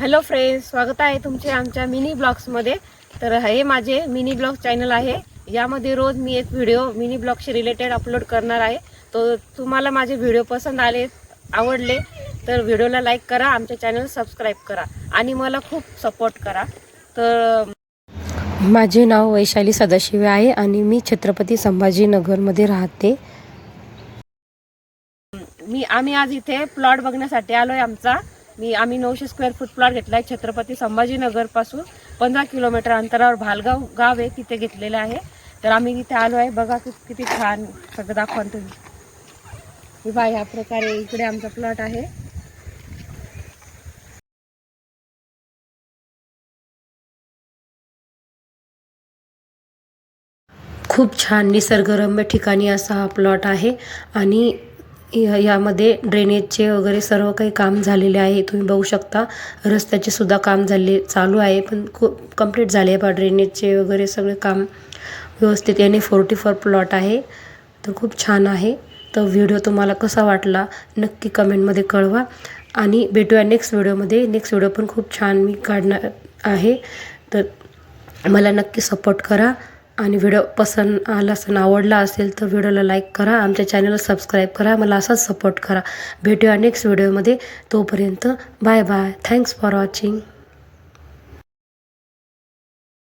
Hello friends, स्वागत आहे तुमचे आमच्या मिनी ब्लॉग्समध्ये। तर हे माझे मिनी ब्लॉग चॅनल आहे। यामध्ये रोज मी एक व्हिडिओ मिनी ब्लॉगशी रिलेटेड अपलोड करणार आहे। तो तुम्हाला माझे व्हिडिओ पसंत आवडले तर व्हिडिओला लाईक करा, आमच्या चॅनल सबस्क्राईब करा आणि मला खूप सपोर्ट करा। तर माझे नाव वैशाली सदाशिव आहे आणि मी छत्रपती संभाजीनगरमध्ये राहते। आम्ही आज इथे प्लॉट बघण्यासाठी आलोय। आम्ही 900 स्क्वेअर फूट प्लॉट घेतलाय छत्रपती संभाजीनगर पासून 15 किलोमीटर अंतरावर भालगाव गाव आहे, तिथे घेतलेले आहे। तर आम्ही इथे आलो आहे। बघा किती छान सगळं दाखवा तुम्ही। बघा ह्या प्रकारे इकडे आमचा प्लॉट आहे। खूप छान निसर्गरम्य ठिकाणी असा हा प्लॉट आहे आणि यामध्ये ड्रेनेजचे वगैरे सर्व काही काम झालेले आहे। तुम्ही बघू शकता रस्त्याचे सुद्धा काम चालू आहे, पण खूप कंप्लीट झाले आहे। ड्रेनेजचे वगैरे सगळे काम व्यवस्थित याने 44 प्लॉट आहे। तर खूप छान आहे। तर व्हिडिओ तुम्हाला कसा वाटला नक्की कमेंटमध्ये कळवा आणि भेटूया नेक्स्ट व्हिडिओमध्ये। नेक्स्ट व्हिडिओ पण खूप छान मी काढणार आहे। तर मला नक्की सपोर्ट करा आणि व्हिडिओ पसंत आला असेल, आवडला असेल तर व्हिडिओला लाईक करा, आमच्या चॅनलला सबस्क्राईब करा, मला असाच सपोर्ट करा। भेटूया नेक्स्ट व्हिडिओमध्ये। तोपर्यंत bye bye, thanks for watching.